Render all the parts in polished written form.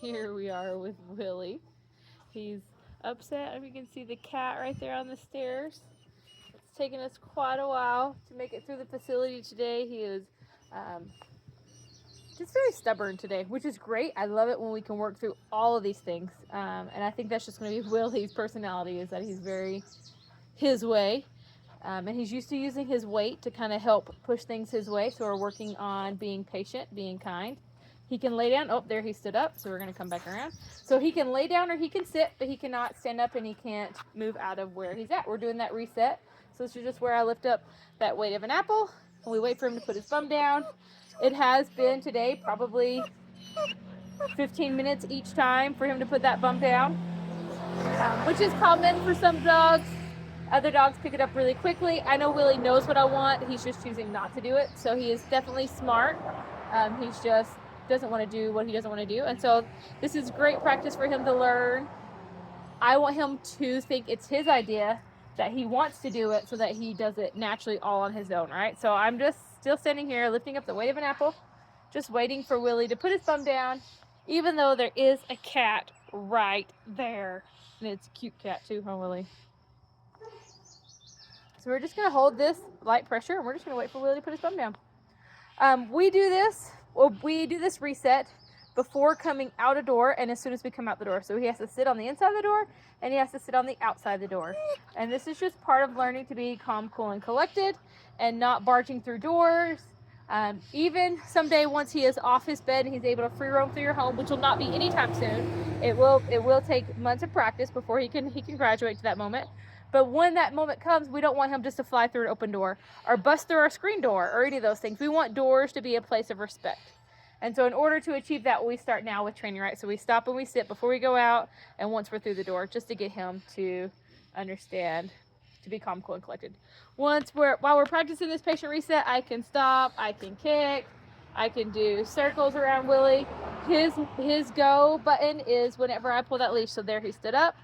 Here we are with Willie. He's upset. You can see the cat right there on the stairs. It's taken us quite a while to make it through the facility today. He is um, just very stubborn today, which is great. I love it when we can work through all of these things. And I think that's just going to be Willie's personality, is that he's very his way. And he's used to using his weight to kind of help push things his way. So we're working on being patient, being kind. He can lay down. Oh, there he stood up. So we're going to come back around. So he can lay down or he can sit, but he cannot stand up and he can't move out of where he's at. We're doing that reset. So this is just where I lift up that weight of an apple. And we wait for him to put his bum down. It has been today probably 15 minutes each time for him to put that bum down, which is common for some dogs. Other dogs pick it up really quickly. I know Willie knows what I want. He's just choosing not to do it. So he is definitely smart. He's just doesn't want to do what he doesn't want to do. And so this is great practice for him to learn. I want him to think it's his idea, that he wants to do it so that he does it naturally all on his own, right? So I'm just still standing here lifting up the weight of an apple, just waiting for Willie to put his thumb down, even though there is a cat right there. And it's a cute cat too, huh, Willie? So we're just going to hold this light pressure and we're just going to wait for Willie to put his thumb down. We do this reset before coming out a door and as soon as we come out the door. So he has to sit on the inside of the door and he has to sit on the outside of the door. And this is just part of learning to be calm, cool, and collected and not barging through doors. Even someday once he is off his bed and he's able to free roam through your home, which will not be anytime soon. It will take months of practice before he can graduate to that moment. But when that moment comes, we don't want him just to fly through an open door or bust through our screen door or any of those things. We want doors to be a place of respect. And so in order to achieve that, we start now with training, right? So we stop and we sit before we go out and once we're through the door, just to get him to understand, to be calm, cool, and collected. While we're practicing this patient reset, I can stop, I can kick, I can do circles around Willie. His go button is whenever I pull that leash. So there he stood up.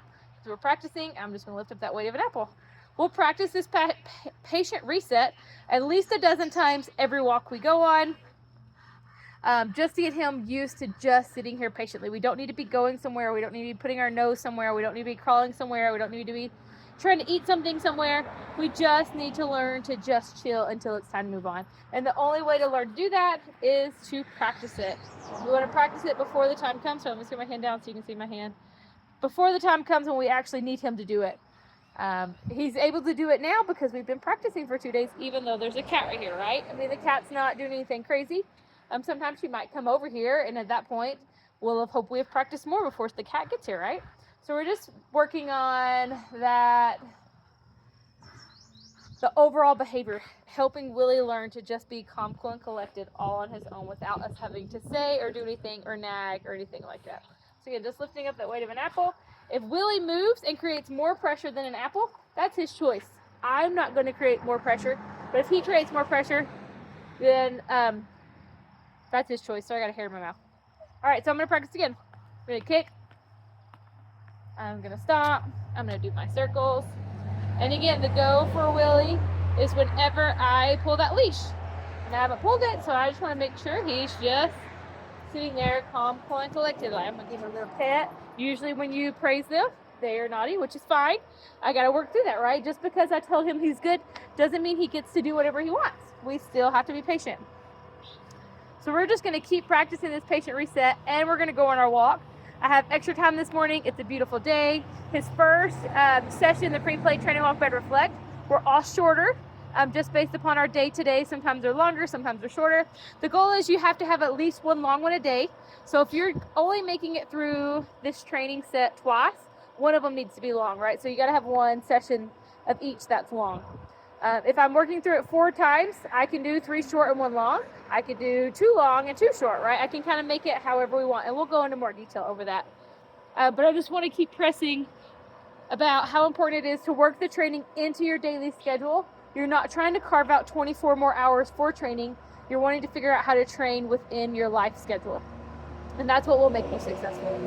So we're practicing. I'm just going to lift up that weight of an apple. We'll practice this patient reset at least a dozen times every walk we go on, just to get him used to just sitting here patiently. We don't need to be going somewhere. We don't need to be putting our nose somewhere. We don't need to be crawling somewhere. We don't need to be trying to eat something somewhere. We just need to learn to just chill until it's time to move on. And the only way to learn to do that is to practice it. We want to practice it before the time comes. So I'm going to put my hand down so you can see my hand. Before the time comes when we actually need him to do it. He's able to do it now because we've been practicing for 2 days, even though there's a cat right here, right? I mean, the cat's not doing anything crazy. Sometimes she might come over here, and at that point, we'll hope we have practiced more before the cat gets here, right? So we're just working on that, the overall behavior, helping Willie learn to just be calm, cool, and collected all on his own without us having to say or do anything or nag or anything like that. So again, just lifting up that weight of an apple. If Willie moves and creates more pressure than an apple, that's his choice. I'm not going to create more pressure, but if he creates more pressure, then that's his choice. So I got a hair in my mouth. All right, so I'm going to practice again. I'm going to kick. I'm going to stop. I'm going to do my circles. And again, the go for Willie is whenever I pull that leash. And I haven't pulled it, so I just want to make sure he's just sitting there calm, cool, and collected. I'm going to give him a little pet. Usually when you praise them, they are naughty, which is fine. I got to work through that, right? Just because I told him he's good doesn't mean he gets to do whatever he wants. We still have to be patient. So we're just going to keep practicing this patient reset, and we're going to go on our walk. I have extra time this morning. It's a beautiful day. His first session, the pre-play training walk bed reflect, we're all shorter. Just based upon our day today. Sometimes they're longer, sometimes they're shorter. The goal is you have to have at least one long one a day. So if you're only making it through this training set twice, one of them needs to be long, right? So you got to have one session of each that's long. If I'm working through it 4 times, I can do 3 short and 1 long. I could do 2 long and 2 short, right? I can kind of make it however we want, and we'll go into more detail over that. But I just want to keep pressing about how important it is to work the training into your daily schedule. You're not trying to carve out 24 more hours for training. You're wanting to figure out how to train within your life schedule. And that's what will make you successful.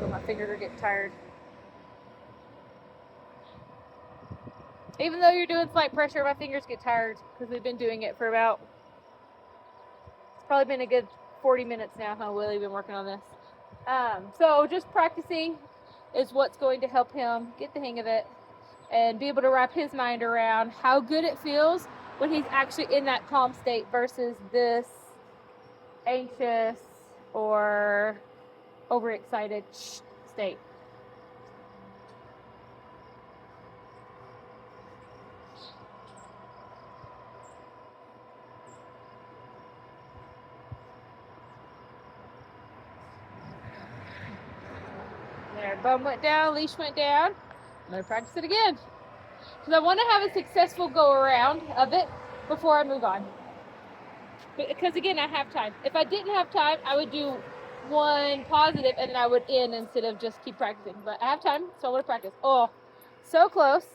So my fingers are getting tired. Even though you're doing slight pressure, my fingers get tired because we've been doing it for it's probably been a good 40 minutes now, huh, Willie? Been working on this. So just practicing is what's going to help him get the hang of it and be able to wrap his mind around how good it feels when he's actually in that calm state versus this anxious or overexcited state. There, bum went down, leash went down. I'm going to practice it again. Because I want to have a successful go around of it before I move on. Because again, I have time. If I didn't have time, I would do one positive and then I would end instead of just keep practicing. But I have time, so I'm going to practice. Oh, so close.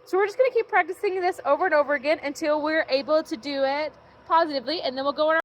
So we're just going to keep practicing this over and over again until we're able to do it positively, and then we'll go on our